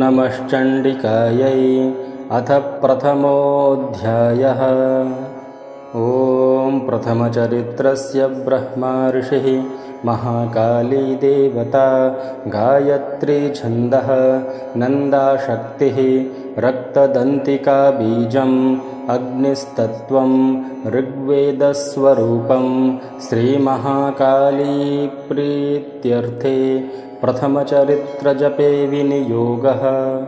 नमश्चण्डिकायै। अथ प्रथमोऽध्यायः। ॐ प्रथमचरित्रस्य ब्रह्मा ऋषिः, महाकाली देवता, गायत्री छन्दः, नन्दाशक्तिः, रक्तदन्तिका बीजम्, अग्निस्तत्त्वं, ऋग्वेदस्वरूपं। श्रीमहाकाली प्रीत्यर्थे प्रथमचरित्रजपे विनियोगः।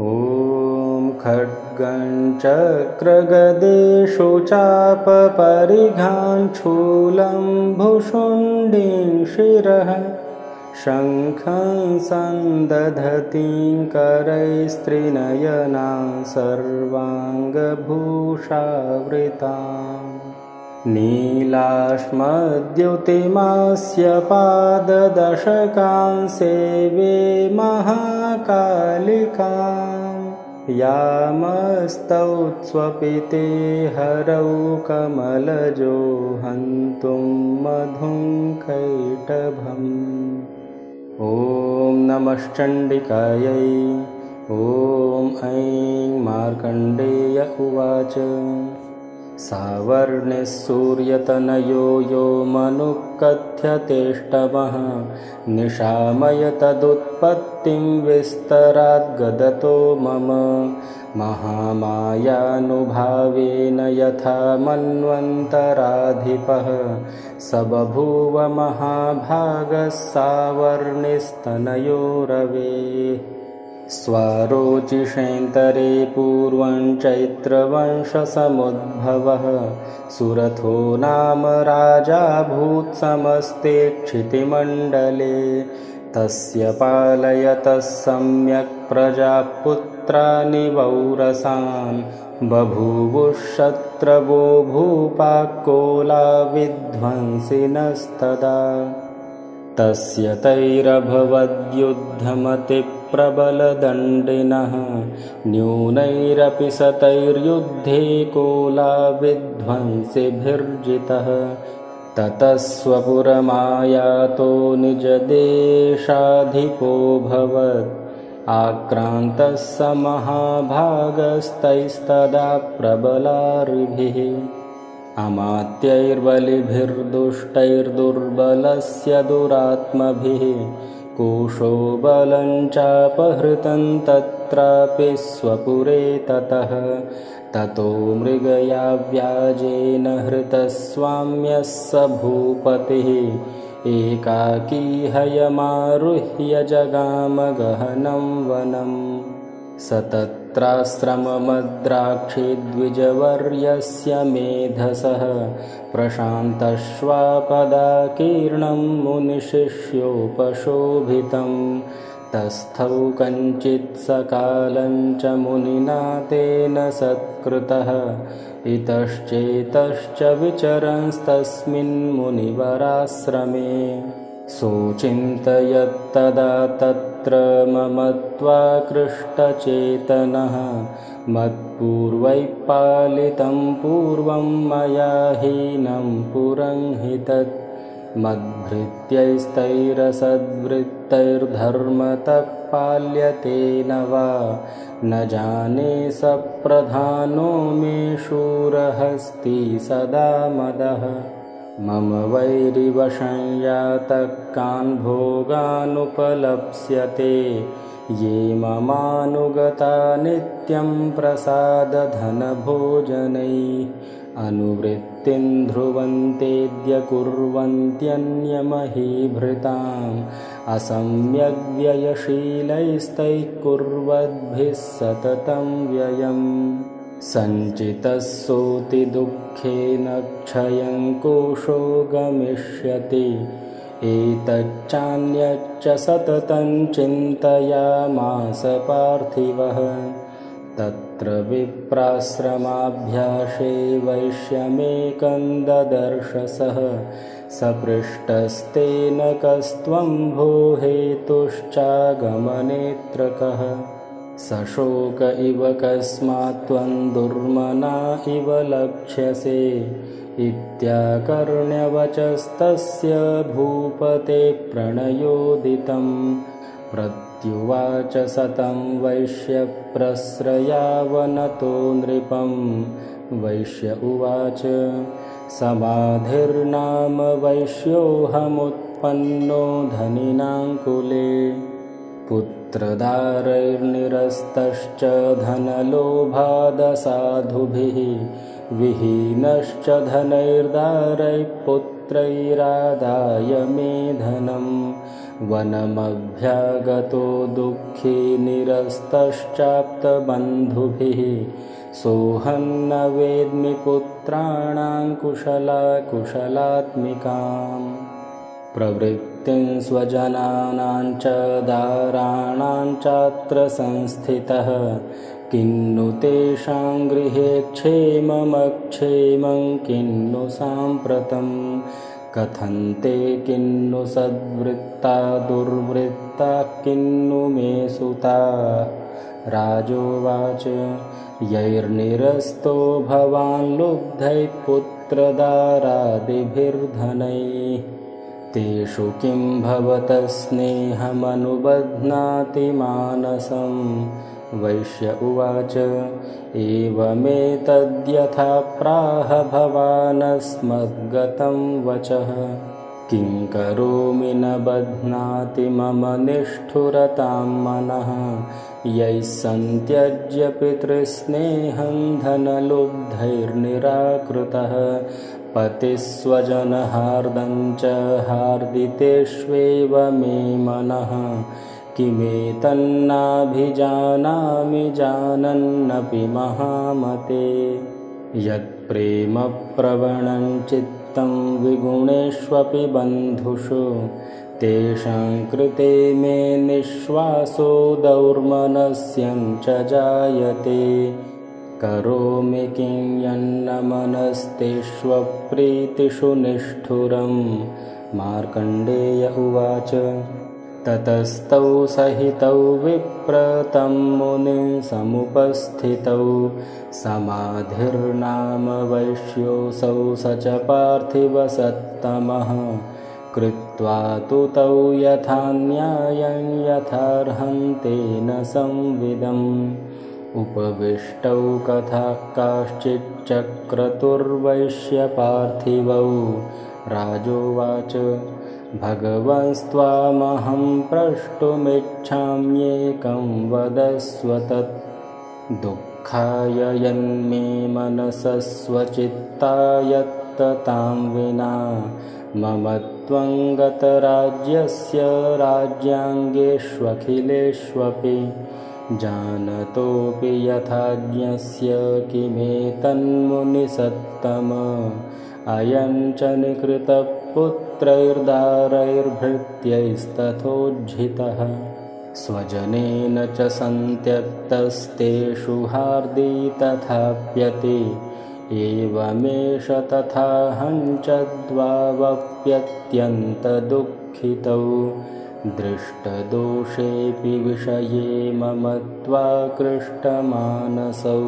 ॐ खड्गं चक्रगदेषु चापपरिघां शूलं भुशुण्डीं शिरः, शङ्खं सन्दधतीं करैस्त्रिनयनां सर्वाङ्गभूषावृताम्। नीलाश्मद्युतिमास्य पाददशकां सेवे महाकालिकाम्, यामस्तौत्स्वपिते हरौ कमलजो हन्तुं मधुं कैटभम्। ॐ नमश्चण्डिकायै। ॐ ऐं मार्कण्डेय उवाच। सावर्णिः सूर्यतनयो यो मनुकथ्यतेष्टमः, निशामय तदुत्पत्तिं विस्तराद्गदतो मम। महामायानुभावेन यथा मन्वन्तराधिपः, स बभूव महाभागः सावर्णिस्तनयो रवेः। स्वारोचिषेन्तरे पूर्वं चैत्रवंशसमुद्भवः, सुरथो नाम राजाभूत् समस्ते क्षितिमण्डले। तस्य पालयतः सम्यक् प्रजाः पुत्राणि वौरसान्, बभूवुः शत्रवो भूपाक्कोलाविध्वंसिनस्तदा। तस्य तैरभवद्युद्धमतिप्रबलदण्डिनः, न्यूनैरपि शतैर्युद्धे कोलाविध्वंसिभिर्जितः। ततः स्वपुरमायातो निजदेशाधिपोऽभवत्, आक्रान्तः स महाभागस्तैस्तदा प्रबलारिभिः। अमात्यैर्बलिभिर्दुष्टैर्दुर्बलस्य दुरात्मभिः, कोशो बलं चापहृतं तत्रापि स्वपुरे ततः। ततो मृगया व्याजेन हृतः स्वाम्यः स भूपतिः, एकाकी हयमारुह्य जगाम गहनं वनम्। स तत्राश्रममद्राक्षे द्विजवर्यस्य मेधसः, प्रशान्तश्वापदाकीर्णं मुनिशिष्योपशोभितम्। तस्थौ कञ्चित् सकालं च मुनिना तेन सत्कृतः, इतश्चेतश्च विचरंस्तस्मिन् मुनिवराश्रमे। सोचिन्तयत्तदा तत्र ममत्वाकृष्टचेतनः, मत्पूर्वैः पालितं पूर्वं मया हीनं पुरं हि तत्। मद्भृत्यैस्तैरसद्वृत्तैर्धर्मतः पाल्यते न वा, न जाने स प्रधानो मे शूरहस्ती सदा मदः। मम वैरिवशं यातः कान् भोगानुपलप्स्यते, ये ममानुगता नित्यं प्रसादधनभोजनैः। अनुवृत्तिं ध्रुवन्तेद्य कुर्वन्त्यन्यमहीभृताम्, असम्यग्व्ययशीलैस्तैः कुर्वद्भिः सततं व्ययम्। सञ्चितः सोऽति दुःखेन क्षयं कोशो गमिष्यति, एतच्चान्यच्च सततं चिन्तयामास पार्थिवः। तत्र विप्राश्रमाभ्यासे वैश्यमेकं ददर्श सः, सपृष्टस्तेन कस्त्वं भो हेतुश्चागमनेऽत्र कः। सशोक इव कस्मात् त्वं दुर्मना इव लक्ष्यसे, इत्याकर्ण्यवचस्तस्य भूपते प्रणयोदितं। प्रत्युवाच इत्युवाच सतं वैश्यप्रस्रयावनतो नृपं। वैश्य उवाच समाधिर्नाम वैश्योऽहमुत्पन्नो धनिनां कुले। पुत्रदारैर्निरस्तश्च धनलोभादसाधुभिः विहीनश्च धनैर्दारैः पुत्रैरादाय मे धनं। वनमभ्यागतो दुःखी निरस्तश्चाप्तबन्धुभिः सोऽहन्न वेद्मि पुत्राणां कुशलाकुशलात्मिकाम्। प्रवृत्तिं स्वजनानां च दाराणां चात्र संस्थितः किन्नु तेषां गृहे क्षेममक्षेमं किन्नु साम्प्रतं। कथन्ते किन्नु सद्वृत्ता दुर्वृत्ता किन्नु मे सुता। राजोवाच यैर्निरस्तो भवान् लुब्धैः पुत्रदारादिभिर्धनैः तेषु किं भवतः स्नेहमनुबध्नाति मानसं। वैश्य उवाच एवमेतद्यथा प्राह भवानस्मद्गतं वचः। किं करोमि न बध्नाति मम निष्ठुरतां मनः। यैः सन्त्यज्य पितृस्नेहं धनलुब्धैर्निराकृतः पतिस्वजनहार्दं च हार्दितेष्वेव मे मनः। किमेतन्नाभिजानामि जानन्नपि महामते। यत्प्रेमप्रवणं चित्तं विगुणेष्वपि बन्धुषु तेषां कृते मे निःश्वासो दौर्मनस्यं च जायते। करोमि किं यन्न मनस्तेष्वप्रीतिषु निष्ठुरं। मार्कण्डेय उवाच ततस्तौ सहितौ विप्रतं मुनिं समुपस्थितौ। समाधिर्नाम वैश्योऽसौ स च पार्थिवसत्तमः। कृत्वा तु तौ यथा न्यायं यथार्हं तेन संविदम्। उपविष्टौ कथाः काश्चिच्चक्रतुर्वैश्यपार्थिवौ। राजोवाच भगवंस्त्वामहं प्रष्टुमिच्छाम्येकं वदस्व तत्। दुःखाय यन्मे मनसस्वचित्तायत्ततां विना मम त्वं गतराज्यस्य राज्याङ्गेष्वखिलेष्वपि। जानतोऽपि यथाज्ञस्य किमेतन्मुनिसत्तम। अयं च निकृतपुत्रैर्दारैर्भृत्यैस्तथोज्झितः। स्वजनेन च सन्त्यक्तस्तेषु हार्दी तथाप्यति। एवमेष तथाहं च द्वावप्यत्यन्तदुःखितौ। दृष्टदोषेऽपि विषये मम त्वाकृष्टमानसौ।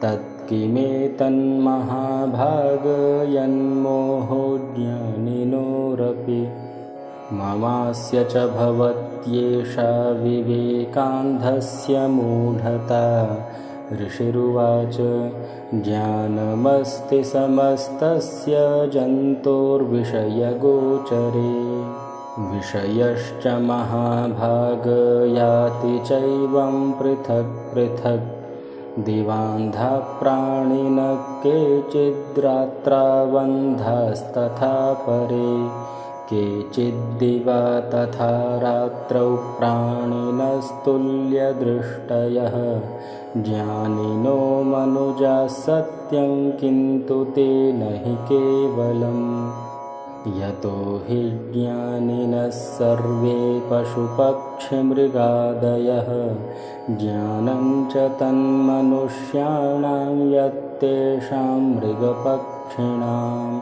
तत्किमेतन्महाभागयन्मोहो ज्ञानिनोरपि। ममास्य च भवत्येषा विवेकान्धस्य मूढता। ऋषिरुवाच ज्ञानमस्ति समस्तस्य जन्तोर्विषयगोचरे। विषयश्च महाभागयाति चैवं पृथक् पृथक्। दिवान्धा प्राणिनः केचिद्रात्रावन्धास्तथा परे। केचिद्दिवा तथा रात्रौ प्राणिनस्तुल्यदृष्टयः। ज्ञानिनो मनुजाः सत्यं किन्तु ते न हि केवलम्। यतो हि ज्ञानिनः सर्वे पशुपक्षिमृगादयः। ज्ञानं च तन्मनुष्याणां यत्तेषां मृगपक्षिणां।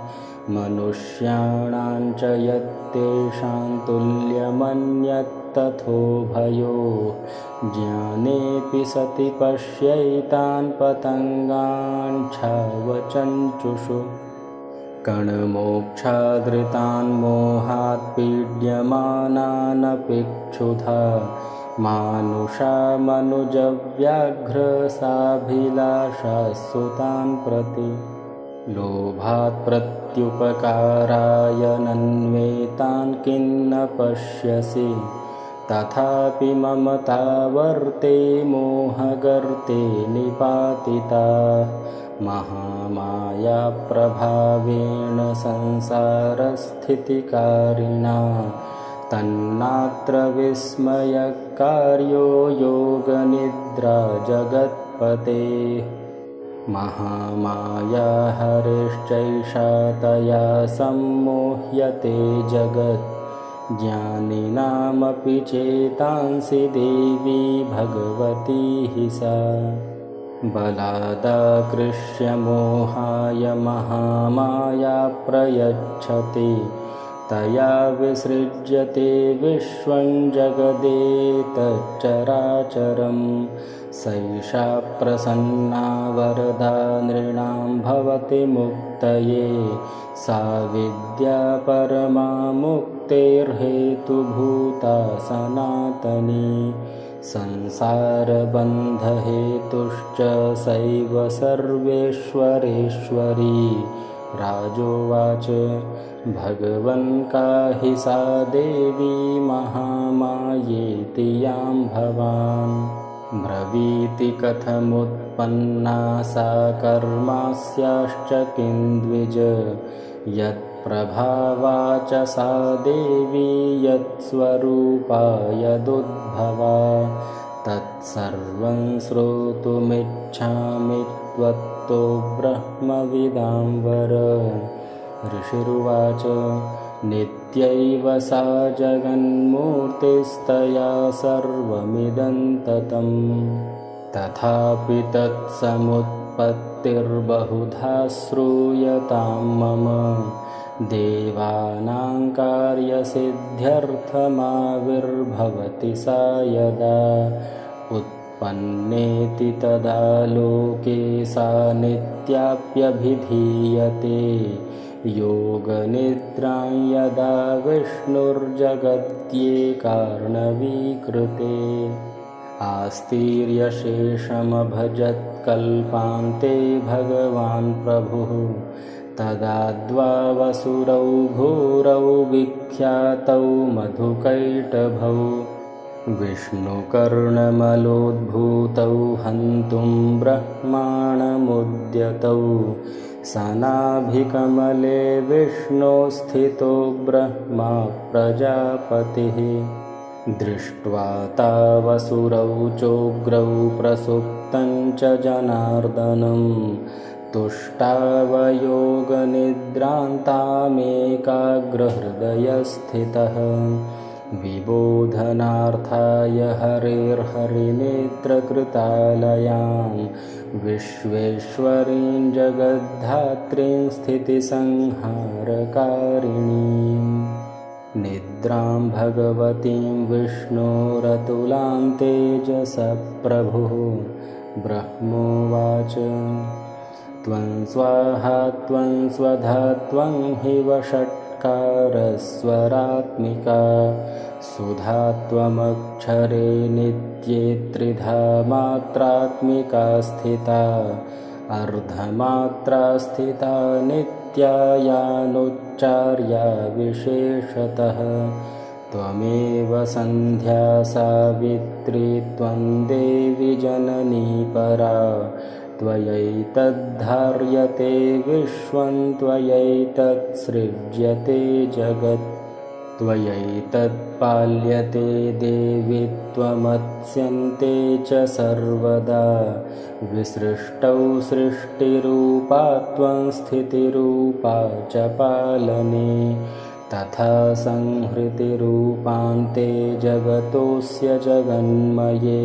मनुष्याणां च यत्तेषां तुल्यमन्यत्तथोभयो। ज्ञानेऽपि सति पश्यैतान् पतङ्गान् छावचञ्चुषु। कणमोक्षादृतान् मोहात् पीड्यमानानपि क्षुधा मानुषा मनुजव्याघ्रसाभिलाषास्सुतान् प्रति लोभात् प्रत्युपकाराय नन्वेतान् किन्न पश्यसि तथापि ममतावर्ते मोहगर्ते निपातिता महामायाप्रभावेण संसारस्थितिकारिणा तन्नात्र विस्मयकार्यो योगनिद्रा जगत्पते महामाया हरिश्चैषा तया सम्मोह्यते जगत् ज्ञानिनामपि चेतांसि देवी भगवती हि सा बलादाकृष्य मोहाय महामाया प्रयच्छति तया विसृज्यते विश्वं जगदेतच्चराचरं सैषा प्रसन्ना वरदा नृणां भवति मुक्तये सा विद्या परमा मुक्तेर्हेतुभूता सनातनी संसारबन्धहेतुश्च सैव सर्वेश्वरेश्वरी राजोवाच भगवन् काहि सा देवी महामायेति यां भवान् ब्रवीति कथमुत्पन्ना सा कर्मास्याश्च किन्द्विज यत्प्रभावा च सा देवी यत्स्वरूपा यदुद्भवा तत्सर्वं श्रोतुमिच्छामि त्वत्तो ब्रह्मविदाम्बर ऋषिरुवाच नित्यैव सा जगन्मूर्तिस्तया सर्वमिदं ततं तथापि तत्समुत्पत्तिर्बहुधा श्रूयतां मम देवानां कार्यसिद्ध्यर्थमाविर्भवति सा यदा उत्पन्नेति तदा लोके सा नित्याप्यभिधीयते योगनिद्रां यदा विष्णुर्जगत्येकार्णवीकृते आस्तीर्यशेषमभजत्कल्पान्ते भगवान् प्रभुः तदा द्वावसुरौ भूरौ विख्यातौ मधुकैटभौ विष्णुकर्णमलोद्भूतौ हन्तुं ब्रह्माणमुद्यतौ सनाभिकमले विष्णो स्थितो ब्रह्मा प्रजापतिः दृष्ट्वा तावसुरौ चोग्रौ प्रसुप्तं च जनार्दनं तुष्टावयोगनिद्रान्तामेकाग्रहृदयस्थितः विबोधनार्थाय हरेर्हरिनेत्रकृतालयां विश्वेश्वरीं जगद्धात्रीं स्थितिसंहारकारिणीं निद्रां भगवतीं विष्णोरतुलां तेजसः प्रभुः ब्रह्मोवाच त्वं स्वाहा त्वं स्वधा त्वं हि वषट्कारस्वरात्मिका सुधा त्वमक्षरे नित्ये त्रिधा मात्रात्मिका स्थिता अर्धमात्रा स्थिता नित्यायानुच्चार्या विशेषतः त्वमेव सन्ध्या सावित्री त्वं देवी जननी परा त्वयैतद्धार्यते विश्वं त्वयैतत्सृज्यते जगत् त्वयैतत्पाल्यते देवी त्वमत्स्यन्ते च सर्वदा विसृष्टौ सृष्टिरूपा त्वं स्थितिरूपा च पालने तथा संहृतिरूपान्ते जगतोऽस्य जगन्मये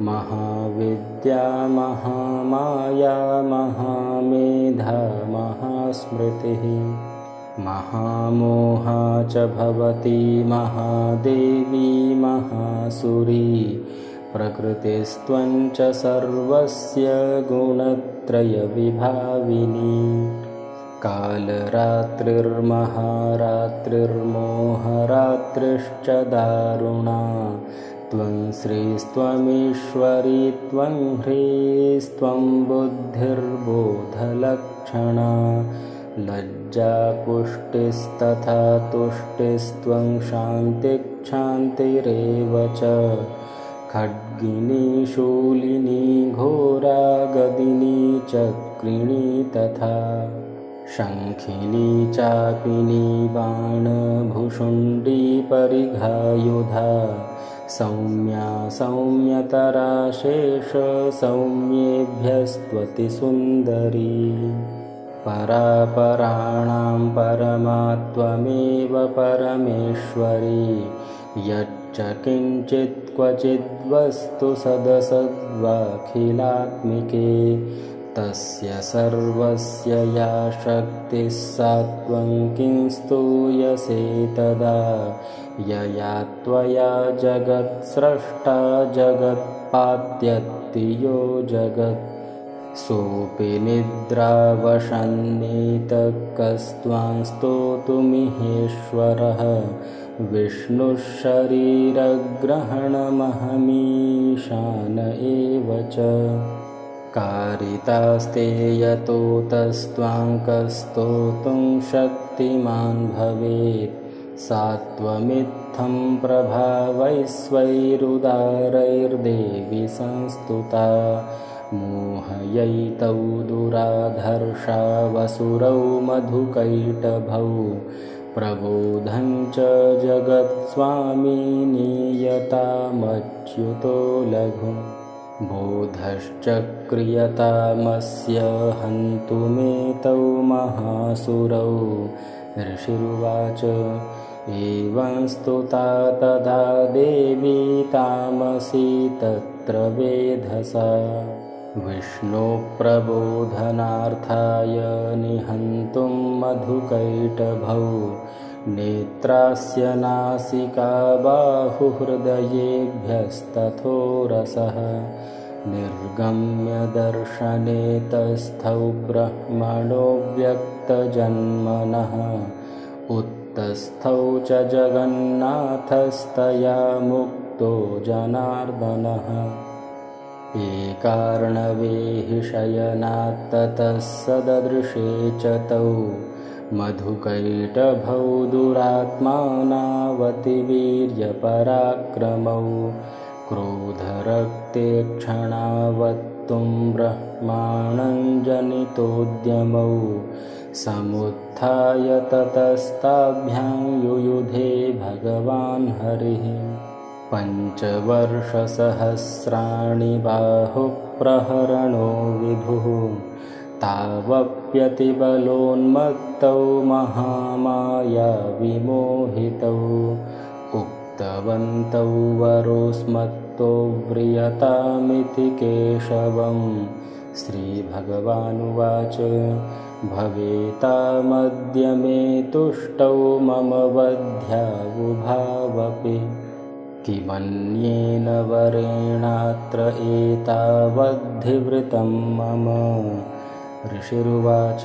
महाविद्या महामाया महामेधा महास्मृतिः महामोहा च भवती महादेवी महासुरी प्रकृतिस्त्वं च सर्वस्य गुणत्रयविभाविनी कालरात्रिर्महारात्रिर्मोहरात्रिश्च दारुणा त्वं श्रीस्त्वमीश्वरी त्वं ह्रीस्त्वं बुद्धिर्बोधलक्षणा लज्जा पुष्टिस्तथा तुष्टिस्त्वं शान्तिक्षान्तिरेव च खड्गिनी शूलिनी घोरा गदिनी चक्रिणी तथा शङ्खिनी चापिनी बाणभुषुण्डी परिघायुधा सौम्या सौम्यतरा शेष सौम्येभ्यस्त्वतिसुन्दरी परापराणां परमा त्वमेव परमेश्वरी यच्च किञ्चित् क्वचिद्वस्तु सदसद्वाखिलात्मिके तस्य सर्वस्य या शक्तिः सा त्वं किं स्तूयसे तदा यया त्वया जगत्स्रष्टा जगत्पात्यत्ति यो जगत् सोऽपि निद्रावशन्नीतः कस्त्वां स्तोतुमिहेश्वरः विष्णुः शरीरग्रहणमहमीशान एव च कारितास्ते यतोतस्त्वां कस्तोतुं शक्तिमान् भवेत् सा त्वमित्थं प्रभावैश्वैरुदारैर्देवी संस्तुता मोहयैतौ दुराधर्षा वसुरौ मधुकैटभौ प्रबोधं च जगत्स्वामी नीयतामच्युतो लघु बोधश्च क्रियतामस्य हन्तुमेतौ महासुरौ ऋषिरुवाच एवं स्तुता तदा देवी तामसी तत्र वेधसा विष्णुप्रबोधनार्थाय निहन्तुं मधुकैटभौ नेत्रास्य नासिका बाहुहृदयेभ्यस्तथोरसः निर्गम्य दर्शने तस्थौ ब्रह्मणो व्यक्तजन्मनः उत्तस्थौ च जगन्नाथस्तया मुक्तो जनार्दनः एकार्णवे हि शयनात् ततः सददृशे च तौ मधुकैटभौ दुरात्मानावतिवीर्यपराक्रमौ क्रोधरक्ते क्षणावत्तुं ब्रह्माणं जनितोद्यमौ समुत्थाय ततस्ताभ्यां युयुधे भगवान् हरिः पञ्चवर्षसहस्राणि बाहुप्रहरणो विभुः तावप्यतिबलोन्मत्तौ महामाया विमोहितौ उक्तवन्तौ वरोस्मत्तो व्रियतामिति केशवं श्रीभगवानुवाच भवेतामद्य मे तुष्टौ मम वध्यावुभावपि किमन्येन वरेणात्र एतावद्धिवृतं मम ऋषिरुवाच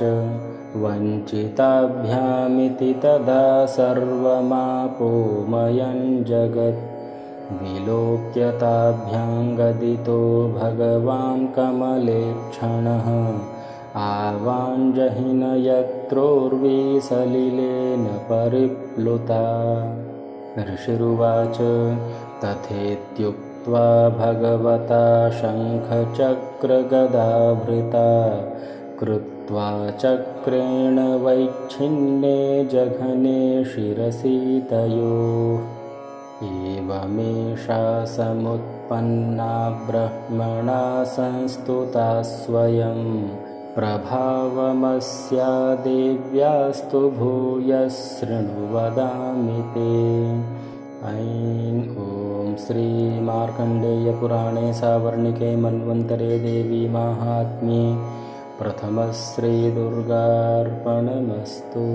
वञ्चिताभ्यामिति तदा सर्वमापोमयं जगत् विलोक्यताभ्यां गदितो भगवान् कमलेक्षणः आवाञ्जहिनयत्रोर्विसलिलेन परिप्लुता ऋषिरुवाच तथेत्युक्त्वा भगवता शङ्खचक्रगदाभृता कृत्वा चक्रेण वैच्छिन्ने जघने शिरसि तयोः एवमेषा समुत्पन्ना ब्रह्मणा संस्तुता स्वयं प्रभावमस्या देव्यास्तु भूयः शृणु वदामि ते। ऐं ॐ श्रीमार्कण्डेयपुराणे सावर्णिके मन्वन्तरे देवी माहात्म्ये प्रथमश्रीदुर्गार्पणमस्तु।